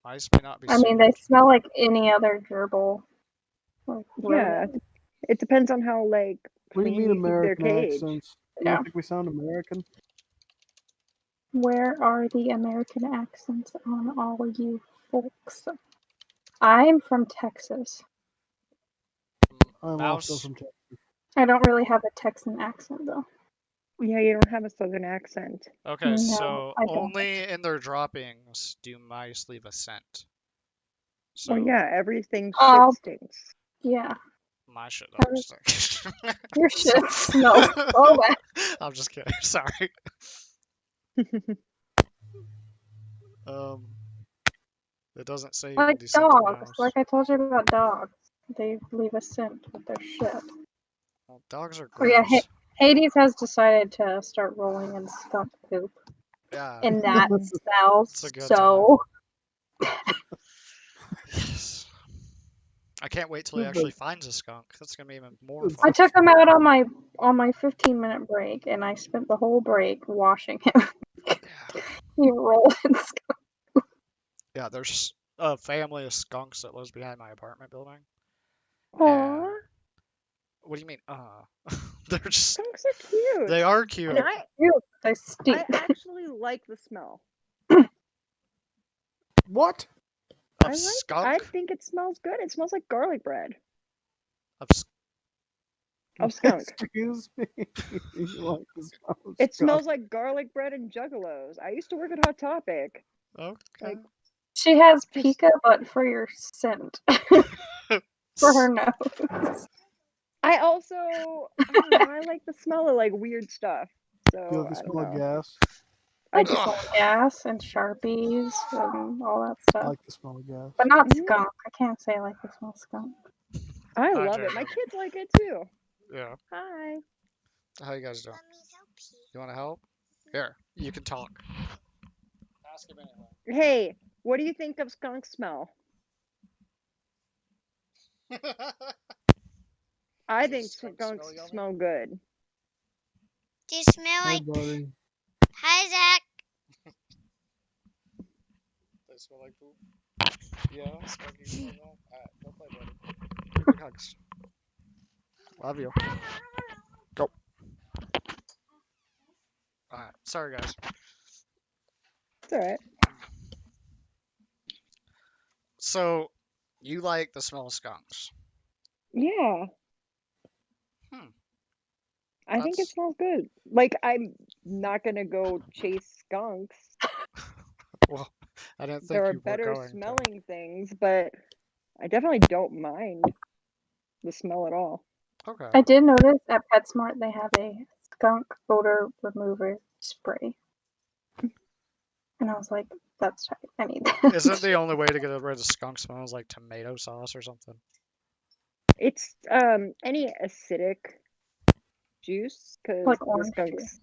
mice may not be. I mean, they smell like any other gerbil. Like, Yeah, rodent. it depends on how like What do you clean mean you keep their American cage. accents? You Yeah. don't think we sound American? Where are the American accents on all you folks? I'm from Texas. I'm Mouse. also from Texas. I don't really have a Texan accent though. Yeah, you don't have a southern accent. Okay, No, so I don't. only in their droppings do mice leave a scent. So Well, yeah, everything Oh. shit stinks. Yeah, my shit don't stink. your shit smells so bad. I'm just kidding. Sorry. It doesn't say you can Like descent a dogs. mouse. Like I told you about dogs. They leave a scent with their shit. Well, dogs are Oh gross. yeah, Hades has decided to start rolling in skunk poop, Yeah. and that It's smells a good so. Yes. I can't wait till he actually finds a skunk. That's gonna be even more I fun. took him out on my 15-minute break, and I spent the whole break washing him. Yeah. He rolled in skunk. Yeah, there's a family of skunks that lives behind my apartment building. Aww, And what do you mean? They're just skunks are cute. they are cute. And They I stink. actually like the smell. What? Of skunk? I think it smells good. It smells like garlic bread. Of Of skunk. Excuse me. You like the smell of It skunk? smells like garlic bread and juggalos. I used to work at Hot Topic. Okay. Like, She has Just- Pika, but for your scent. For her nose. I also, I don't know, I like the smell of like weird stuff. So You like the I don't smell of know. gas? I just want gas and Sharpies and all that I stuff. like the smell of gas. But not Mhm. skunk. I can't say I like the smell of skunk. I Hi, love it. My Jacob. kids like it too. Yeah. Hi. How you guys doing? You want to help? Here, you can talk. Ask him anything. Hey, what do you think of skunk smell? I think Does skunk skunks smell yummy? smell good. Do you smell Hey, like? buddy. Hi, Zach. They smell like poop. Yeah, skunky smell that. Alright, go play, buddy. Big hugs. Love you. Go. Alright, sorry guys. It's alright. So, you like the smell of skunks? Yeah. Hmm. I think it That's- smells good. Like, I'm not gonna go chase skunks. Well, I didn't think There are you were better going to. smelling things, but I definitely don't mind the smell at all. Okay. I did notice at PetSmart they have a skunk odor remover spray. And I was like, that's tight. I need that. Isn't the only way to get rid of skunk smells like tomato sauce or something? It's any acidic juice, because Like the orange skunks. juice.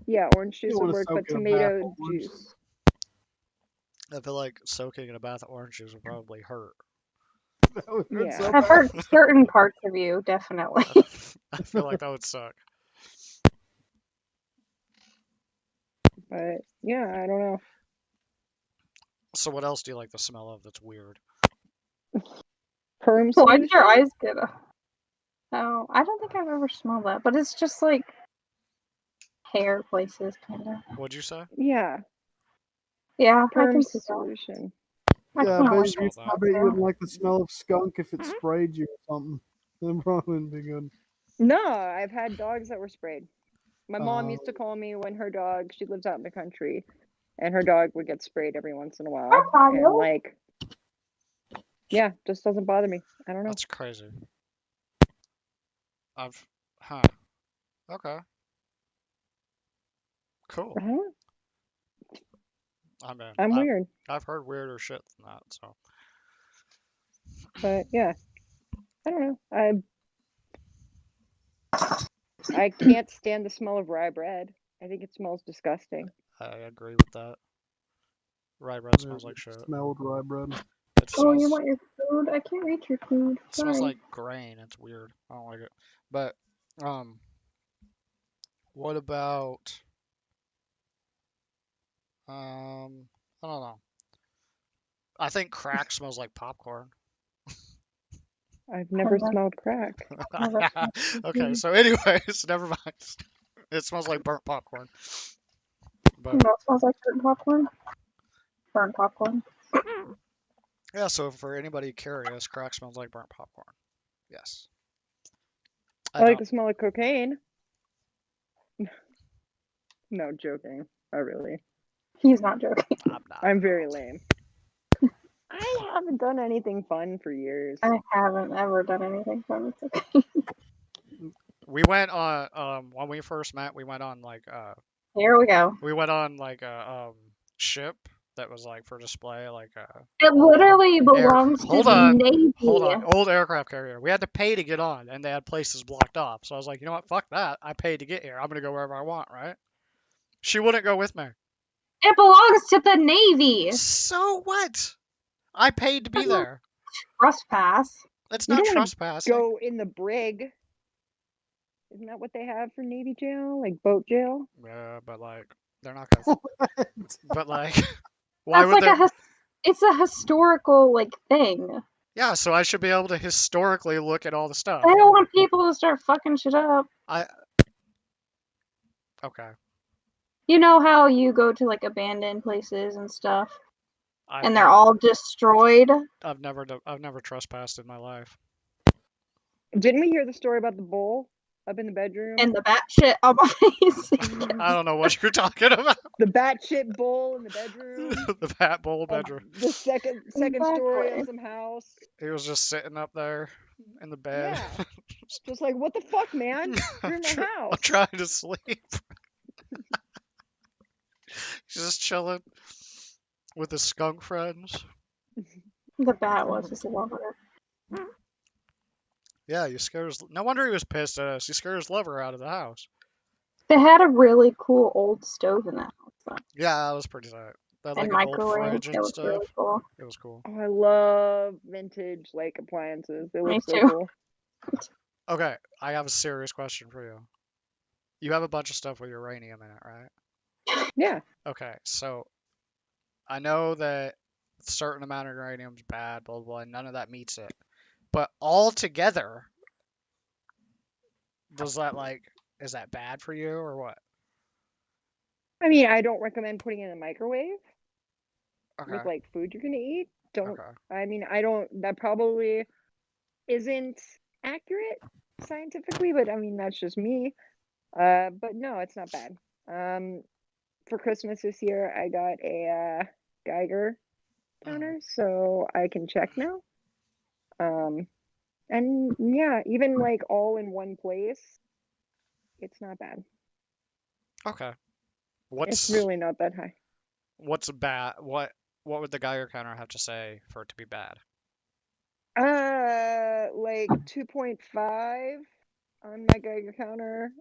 Yeah, orange juice You would wanna work, soak but in a bath of tomato orange juice. I feel like soaking in a bath of orange juice would probably hurt. That would hurt Yeah. so I've bad. heard certain parts of you, definitely. I feel like that would suck. But yeah, I don't know. So what else do you like the smell of that's weird? Perm Why did your solution? eyes get a... Oh, I don't think I've ever smelled that, but it's just like hair places, kind of. What'd you say? Yeah, Yeah, I perm can see that. solution. I Yeah, I kinda bet, like you, that. I bet you wouldn't like the smell of skunk if it sprayed you or something. Then probably wouldn't be good. No, I've had dogs that were sprayed. My mom used to Oh. call me when her dog, she lives out in the country, and her dog would get sprayed every once in a while. That's not And real. like, yeah, just doesn't bother me. I don't know. That's crazy. Huh. Okay. Cool. Huh? I mean, I'm weird, I've heard weirder shit than that, so. but yeah, I don't know. I can't stand the smell of rye bread. I think it smells disgusting. I agree with that. Rye bread smells like shit. Smelled rye bread. It Oh, you smells, want your food? I can't reach your food. it smells Sorry. like grain. It's weird. I don't like it. But, what about, I don't know. I think crack smells like popcorn. I've never Never. smelled crack. Never. Okay, so anyways, never mind. It smells like burnt popcorn. But That smells like burnt popcorn. Burnt popcorn. yeah, so for anybody curious, crack smells like burnt popcorn. Yes. I like don't- the smell of cocaine. No, joking. I really. He's not joking. I'm not. I'm very lame. I haven't done anything fun for years. I haven't ever done anything fun. It's okay. We went on when we first met, we went on like Here we go. a ship that was like for display, like It literally belongs to Hold the on. Navy. old aircraft carrier. We had to pay to get on, and they had places blocked off. So I was like, you know what, fuck that. I paid to get here. I'm gonna go wherever I want, right? She wouldn't go with me. It belongs to the Navy. So what? I paid to be there. Trespass. It's You not don't wanna trespassing. Go in the brig. Isn't that what they have for Navy jail? Like boat jail? Yeah, but like they're not gonna. But like, why That's would like they? it's a historical like thing. Yeah, so I should be able to historically look at all the stuff. I don't want people to start fucking shit up. Okay. You know how you go to like abandoned places and stuff, I've and they're never- all destroyed. I've never trespassed in my life. Didn't we hear the story about the bull up in the bedroom? And the bat shit on my face. I don't know what you're talking about. The batshit bull in the bedroom. The Bat Bowl of bedroom. The second story Exactly. of some house. He was just sitting up there in the bed. Yeah. Just like, what the fuck, man? You're in my I'm house. trying to sleep. He's just chilling with his skunk friends. The bat was his lover. Yeah, you scared his. No wonder he was pissed at us. You scared his lover out of the house. They had a really cool old stove in that house, though. Yeah, that was pretty tight. They had And like an old microwave. fridge It and was stuff. really cool. It was cool. Oh, I love vintage like appliances. They Me look so too. cool. Okay, I have a serious question for you. You have a bunch of stuff with uranium in it, right? Yeah. Okay, so I know that a certain amount of uranium's bad, blah, blah, blah, and none of that meets it. But all together, is that bad for you or what? I mean, I don't recommend putting it in the microwave Okay, with like food you're gonna eat. Don't. okay. I mean, I don't. That probably isn't accurate scientifically, but I mean that's just me. But no, it's not bad. For Christmas this year, I got a Geiger counter, so I can check now. And yeah, even like all in one place, it's not bad. Okay. It's really not that high. What's bad? What would the Geiger counter have to say for it to be bad? Like 2.5 on my Geiger counter.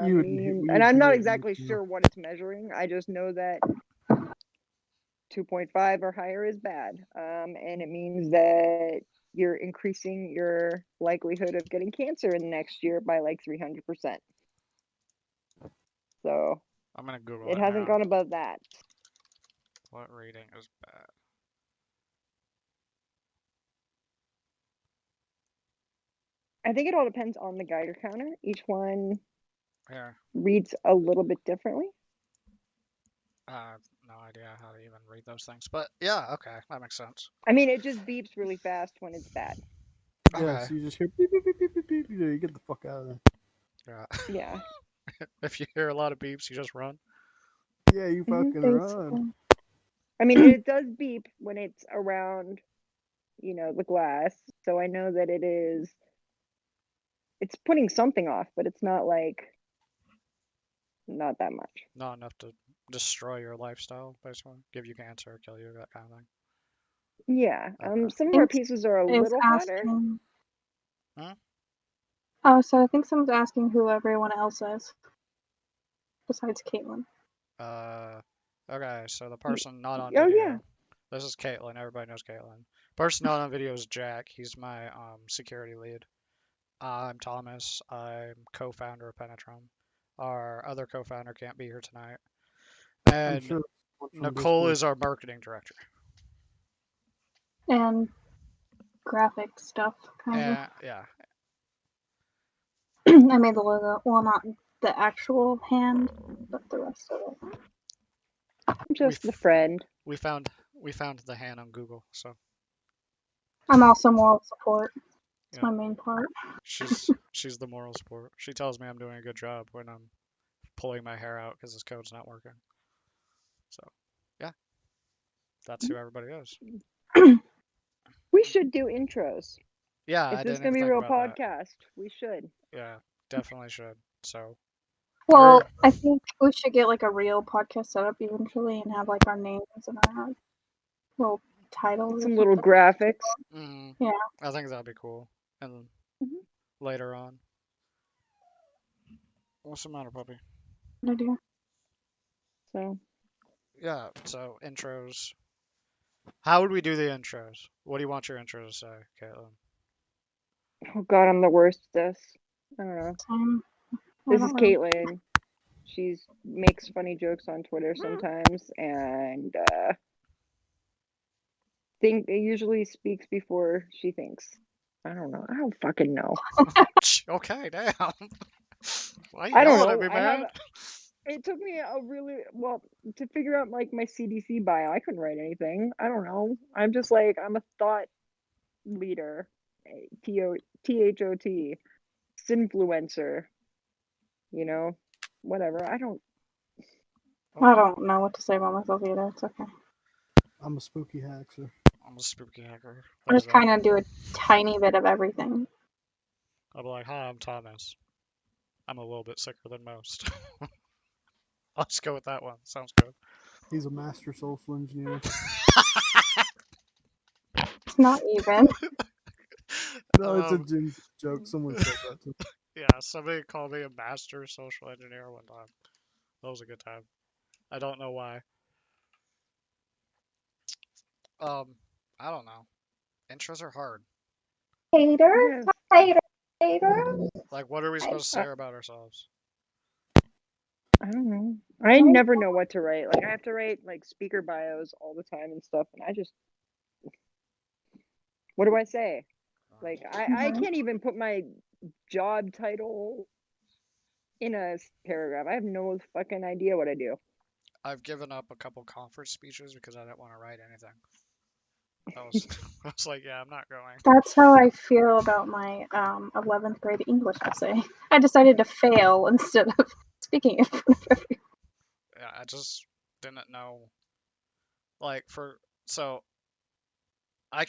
You would And I'm not hear it, exactly you know. sure what it's measuring. I just know that 2.5 or higher is bad. And it means that you're increasing your likelihood of getting cancer in the next year by like 300%. So I'm gonna Google it it hasn't now. gone above that. What reading is bad? I think it all depends on the Geiger counter. Each one Here, reads a little bit differently. I have no idea how to even read those things. But yeah, okay, that makes sense. I mean, it just beeps really fast when it's bad. Okay. Yeah, so you just hear beep, beep, beep, beep, beep, beep. You get the fuck out of there. Yeah. Yeah. If you hear a lot of beeps, you just run. Yeah, you Mhm, fucking run. Basically. I mean, it does beep when it's around, the glass. So I know that it's putting something off, but it's not not that much. Not enough to destroy your lifestyle, basically. Give you cancer, kill you, that kind of thing. Yeah. Okay. Some of our pieces are a Is little hotter. asking. Huh? Oh, so I think someone's asking who everyone else is, besides Caitlin. Okay, so the person not on Oh, video. yeah. This is Caitlin. Everybody knows Caitlin. Person not on video is Jack. He's my security lead. I'm Thomas. I'm co-founder of Penetrum. Our other co-founder can't be here tonight. I'm And sure that's from Nicole Discord. is our marketing director. And graphic stuff, kind of. And yeah, I made the logo. Well, not the actual hand, but the rest of it. I'm just the friend. we found the hand on Google. So I'm also moral support. It's yeah, my main part. she's the moral support. She tells me I'm doing a good job when I'm pulling my hair out because this code's not working. So yeah, that's who everybody is. We should do intros. Yeah, I If this is didn't going to even be a think real about that. podcast, we should. Yeah, definitely should. So Well, I think we should get like a real podcast setup eventually and have like our names and our little titles. Some or little something. mhm, Yeah. I think that'd be cool. And Mhm. later on, what's the matter, puppy? Good idea. So Yeah, so intros. How would we do the intros? What do you want your intro to say, Caitlin? oh god, I'm the worst at this. I don't know. Same. I This don't is really- Caitlin. She makes funny jokes on Twitter sometimes, and usually speaks before she thinks. I don't know. I don't fucking know. Okay, damn. Why you I don't yelling know. at me, man? It took me a really to figure out like my CDC bio. I couldn't write anything. I don't know. I'm just like I'm a thought leader. THOT. Sinfluencer. Whatever. I don't. I don't know what to say about myself either. It's okay. I'm a spooky hacker. I'm a spooky hacker. I just kind of do a tiny bit of everything. I'll be like, hi, I'm Thomas. I'm a little bit sicker than most. I'll just go with that one. Sounds good. He's a master social engineer. It's not even. No, it's a joke. Someone said that to me. Yeah, somebody called me a master social engineer one time. That was a good time. I don't know why. I don't know. Intros are hard. Hater, Yes. hater, hater. Like, what are we supposed to say about ourselves? I don't know. I never know what to write. Like I have to write like speaker bios all the time and stuff, and I just what do I say? Like I Mhm. can't even put my job title in a paragraph. I have no fucking idea what I do. I've given up a couple conference speeches because I didn't want to write anything. I was, I was like, yeah, I'm not going. That's how I feel about my 11th grade English essay. I decided to fail instead of speaking in front of everyone. Yeah, I just didn't know. Like, so I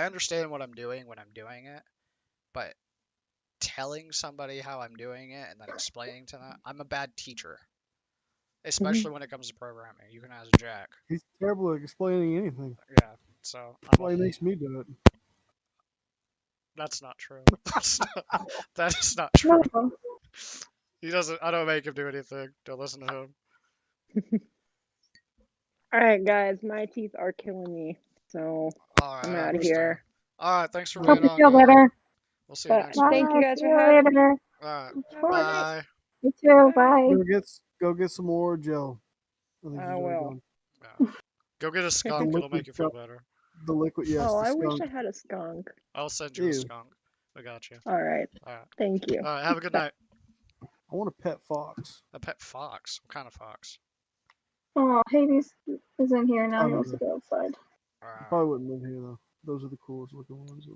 understand what I'm doing when I'm doing it, but telling somebody how I'm doing it and then explaining to them, I'm a bad teacher, especially when it comes to programming. You can ask Jack. He's terrible at explaining anything. Yeah, so That's why he makes me do it. that's not true. That is not true. No. He doesn't. I don't make him do anything. Don't listen to him. All right, guys, my teeth are killing me, so All right, I'm I out of understand. here. All right, thanks for Hope being you on, feel guys. better. We'll see you But next Bye. week. thank you guys See for you having me. later. All right, Of course. bye. You too. Bye. Go get some more gel. I think I she's already will. gone. Yeah. Go get a The skunk. It'll liquid make you feel stuff. better. The liquid, yes, Oh, the I wish skunk. I had a skunk. I'll send you a Ew. skunk. I got you. All right, All right. thank you. All right. Have a good night. I want a pet fox. A pet fox. What kind of fox? Oh, Hades is in here now. He wants to Yeah. go outside. All right. Probably wouldn't live here though. Those are the coolest looking ones.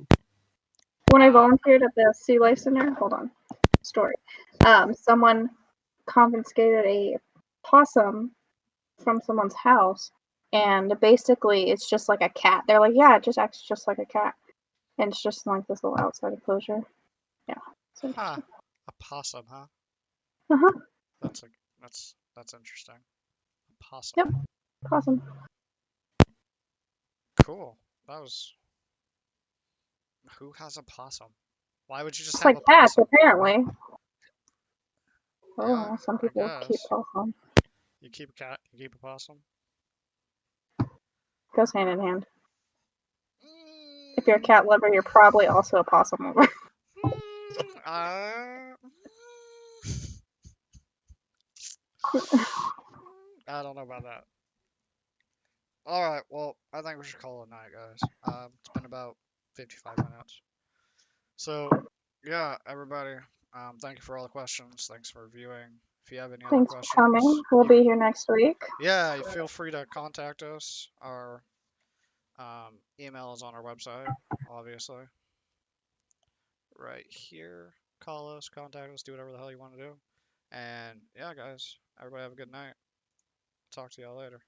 When I volunteered at the Sea Life Center, hold on, story. Someone confiscated a possum from someone's house, and basically it's just like a cat. They're like, yeah, it just acts just like a cat, and it's just like this little outside enclosure. Yeah. So, Huh. A possum, huh? uh-huh. That's interesting. A possum. Yep. Possum. Cool. That was. Who has a possum? Why would you just It's have like a cats, possum? apparently. Yeah, Oh, some I people keep guess. possum. You keep a cat. You keep a possum. Goes hand in hand. If you're a cat lover, you're probably also a possum lover. I don't know about that. All right. Well, I think we should call it a night, guys. It's been about 55 minutes. So, yeah, everybody. Thank you for all the questions. Thanks for viewing. If you have any other Thanks for questions, coming. We'll be here next week. yeah, you feel free to contact us. Our email is on our website, obviously. Right here. Call us, contact us, do whatever the hell you want to do. And yeah, guys, everybody have a good night. Talk to y'all later.